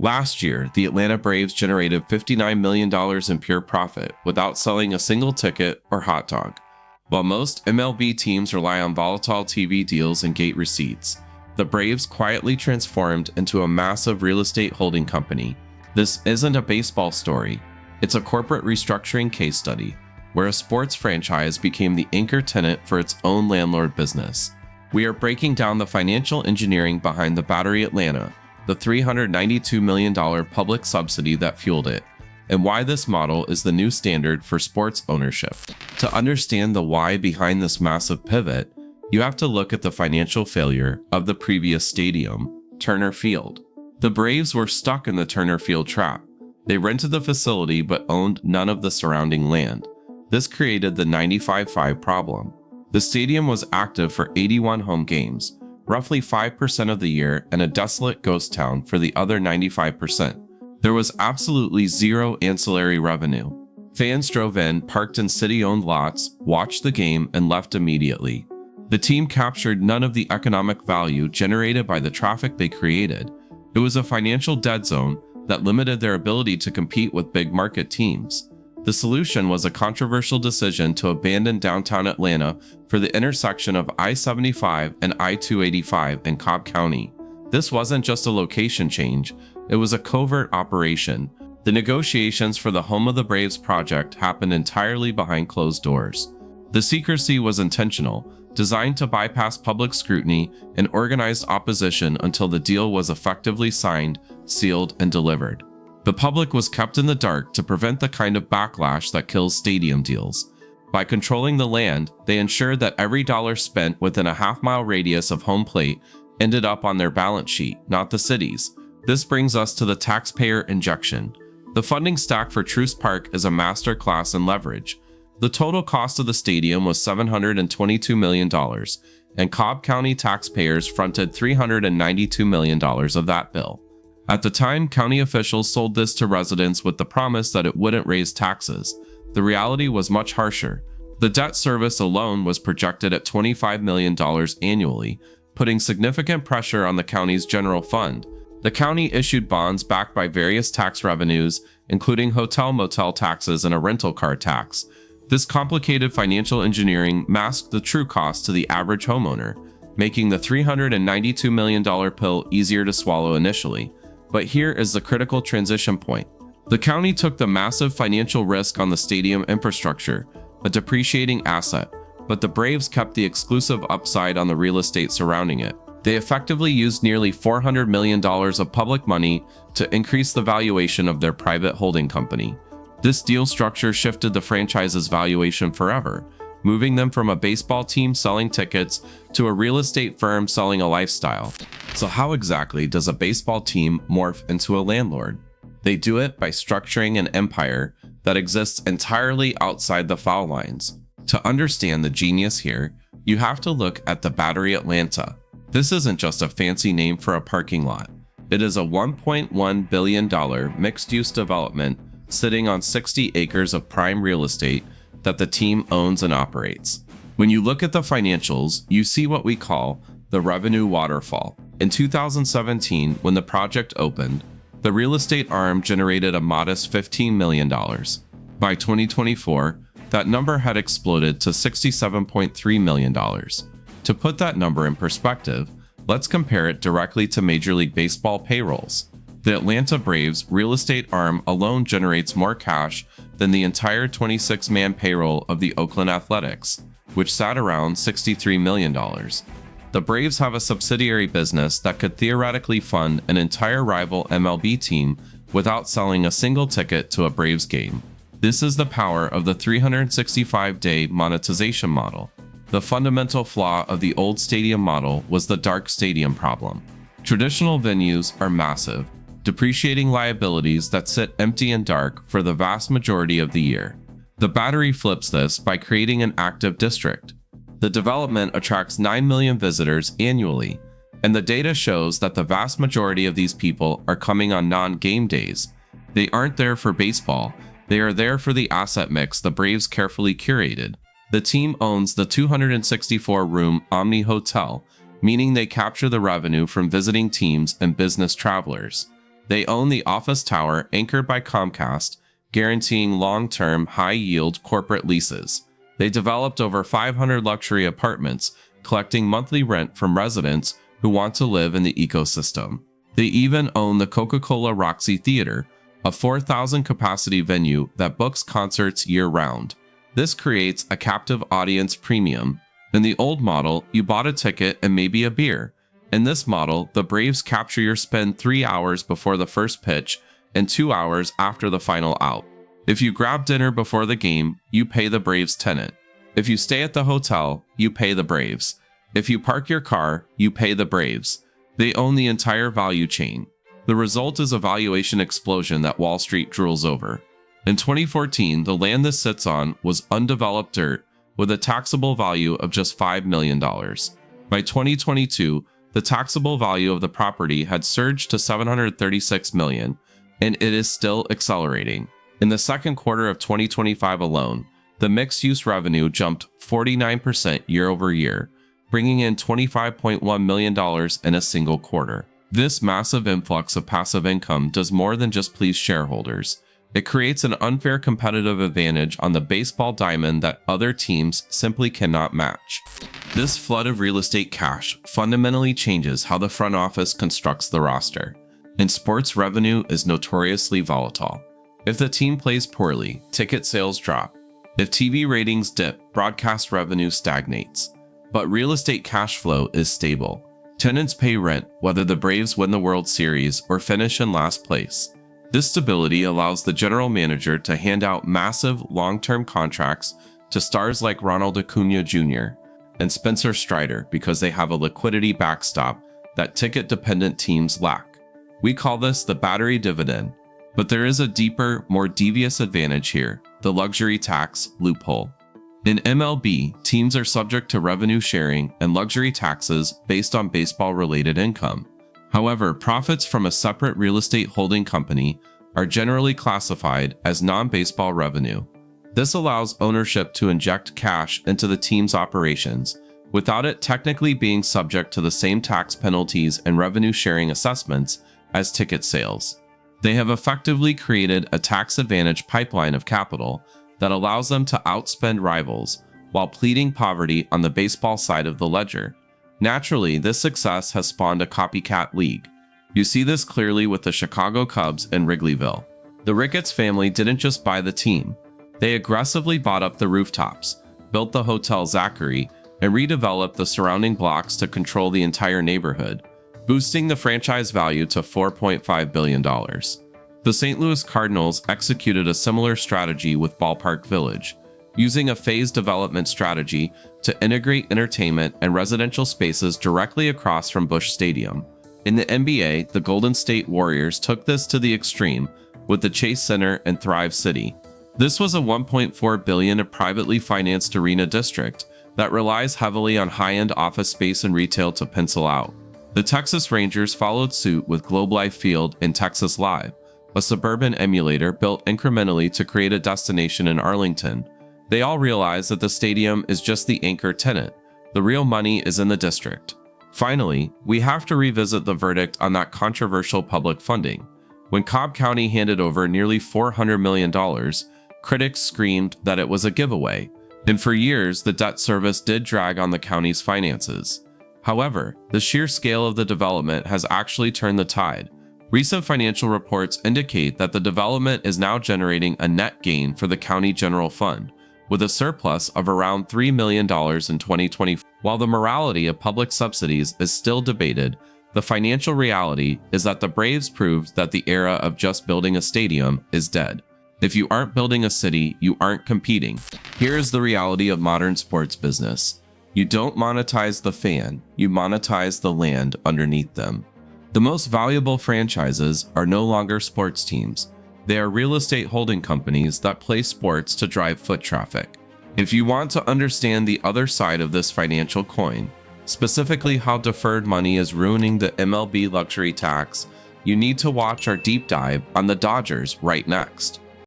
Last year, the Atlanta Braves generated $59 million in pure profit without selling a single ticket or hot dog. While most MLB teams rely on volatile TV deals and gate receipts, the Braves quietly transformed into a massive real estate holding company. This isn't a baseball story, it's a corporate restructuring case study, where a sports franchise became the anchor tenant for its own landlord business. We are breaking down the financial engineering behind the Battery Atlanta, the $392 million public subsidy that fueled it, and why this model is the new standard for sports ownership. To understand the why behind this massive pivot, you have to look at the financial failure of the previous stadium, Turner Field. The Braves were stuck in the Turner Field trap. They rented the facility but owned none of the surrounding land. This created the 95-5 problem. The stadium was active for 81 home games, roughly 5% of the year, and a desolate ghost town for the other 95%. There was absolutely zero ancillary revenue. Fans drove in, parked in city-owned lots, watched the game, and left immediately. The team captured none of the economic value generated by the traffic they created. It was a financial dead zone that limited their ability to compete with big market teams. The solution was a controversial decision to abandon downtown Atlanta for the intersection of I-75 and I-285 in Cobb County. This wasn't just a location change, it was a covert operation. The negotiations for the Home of the Braves project happened entirely behind closed doors. The secrecy was intentional, designed to bypass public scrutiny and organized opposition until the deal was effectively signed, sealed, and delivered. The public was kept in the dark to prevent the kind of backlash that kills stadium deals. By controlling the land, they ensured that every dollar spent within a half-mile radius of home plate ended up on their balance sheet, not the city's. This brings us to the taxpayer injection. The funding stack for Truist Park is a master class in leverage. The total cost of the stadium was $722 million, and Cobb County taxpayers fronted $392 million of that bill. At the time, county officials sold this to residents with the promise that it wouldn't raise taxes. The reality was much harsher. The debt service alone was projected at $25 million annually, putting significant pressure on the county's general fund. The county issued bonds backed by various tax revenues, including hotel-motel taxes and a rental car tax. This complicated financial engineering masked the true cost to the average homeowner, making the $392 million pill easier to swallow initially. But here is the critical transition point. The county took the massive financial risk on the stadium infrastructure, a depreciating asset, but the Braves kept the exclusive upside on the real estate surrounding it. They effectively used nearly $400 million of public money to increase the valuation of their private holding company. This deal structure shifted the franchise's valuation forever, moving them from a baseball team selling tickets to a real estate firm selling a lifestyle. So how exactly does a baseball team morph into a landlord? They do it by structuring an empire that exists entirely outside the foul lines. To understand the genius here, you have to look at the Battery Atlanta. This isn't just a fancy name for a parking lot. It is a $1.1 billion mixed-use development sitting on 60 acres of prime real estate that the team owns and operates. When you look at the financials, you see what we call the revenue waterfall. In 2017, when the project opened, the real estate arm generated a modest $15 million. By 2024, that number had exploded to $67.3 million. To put that number in perspective, let's compare it directly to Major League Baseball payrolls. The Atlanta Braves real estate arm alone generates more cash than the entire 26-man payroll of the Oakland Athletics, which sat around $63 million. The Braves have a subsidiary business that could theoretically fund an entire rival MLB team without selling a single ticket to a Braves game. This is the power of the 365-day monetization model. The fundamental flaw of the old stadium model was the dark stadium problem. Traditional venues are massive, depreciating liabilities that sit empty and dark for the vast majority of the year. The Battery flips this by creating an active district. The development attracts 9 million visitors annually, and the data shows that the vast majority of these people are coming on non-game days. They aren't there for baseball, they are there for the asset mix the Braves carefully curated. The team owns the 264-room Omni Hotel, meaning they capture the revenue from visiting teams and business travelers. They own the office tower anchored by Comcast, guaranteeing long-term, high-yield corporate leases. They developed over 500 luxury apartments, collecting monthly rent from residents who want to live in the ecosystem. They even own the Coca-Cola Roxy Theater, a 4,000-capacity venue that books concerts year-round. This creates a captive audience premium. In the old model, you bought a ticket and maybe a beer. In this model, the Braves capture your spend 3 hours before the first pitch and 2 hours after the final out. If you grab dinner before the game, you pay the Braves tenant. If you stay at the hotel, you pay the Braves. If you park your car, you pay the Braves. They own the entire value chain. The result is a valuation explosion that Wall Street drools over. In 2014, the land this sits on was undeveloped dirt with a taxable value of just $5 million. By 2022, the taxable value of the property had surged to $736 million, and it is still accelerating. In the second quarter of 2025 alone, the mixed-use revenue jumped 49% year over year, bringing in $25.1 million in a single quarter. This massive influx of passive income does more than just please shareholders. It creates an unfair competitive advantage on the baseball diamond that other teams simply cannot match. This flood of real estate cash fundamentally changes how the front office constructs the roster. And sports revenue is notoriously volatile. If the team plays poorly, ticket sales drop. If TV ratings dip, broadcast revenue stagnates. But real estate cash flow is stable. Tenants pay rent whether the Braves win the World Series or finish in last place. This stability allows the general manager to hand out massive long-term contracts to stars like Ronald Acuna Jr. and Spencer Strider because they have a liquidity backstop that ticket-dependent teams lack. We call this the battery dividend, but there is a deeper, more devious advantage here, the luxury tax loophole. In MLB, teams are subject to revenue sharing and luxury taxes based on baseball-related income. However, profits from a separate real estate holding company are generally classified as non-baseball revenue. This allows ownership to inject cash into the team's operations without it technically being subject to the same tax penalties and revenue sharing assessments as ticket sales. They have effectively created a tax-advantaged pipeline of capital that allows them to outspend rivals while pleading poverty on the baseball side of the ledger. Naturally, this success has spawned a copycat league. You see this clearly with the Chicago Cubs and Wrigleyville. The Ricketts family didn't just buy the team. They aggressively bought up the rooftops, built the Hotel Zachary, and redeveloped the surrounding blocks to control the entire neighborhood, boosting the franchise value to $4.5 billion. The St. Louis Cardinals executed a similar strategy with Ballpark Village, using a phased development strategy to integrate entertainment and residential spaces directly across from Busch Stadium. In the NBA, the Golden State Warriors took this to the extreme with the Chase Center and Thrive City. This was a $1.4 billion privately financed arena district that relies heavily on high-end office space and retail to pencil out. The Texas Rangers followed suit with Globe Life Field and Texas Live, a suburban emulator built incrementally to create a destination in Arlington. They all realize that the stadium is just the anchor tenant. The real money is in the district. Finally, we have to revisit the verdict on that controversial public funding. When Cobb County handed over nearly $400 million, critics screamed that it was a giveaway, and for years the debt service did drag on the county's finances. However, the sheer scale of the development has actually turned the tide. Recent financial reports indicate that the development is now generating a net gain for the county general fund, with a surplus of around $3 million in 2020. While the morality of public subsidies is still debated, the financial reality is that the Braves proved that the era of just building a stadium is dead. If you aren't building a city, you aren't competing. Here is the reality of modern sports business. You don't monetize the fan, you monetize the land underneath them. The most valuable franchises are no longer sports teams. They are real estate holding companies that play sports to drive foot traffic. If you want to understand the other side of this financial coin, specifically how deferred money is ruining the MLB luxury tax, you need to watch our deep dive on the Dodgers right next.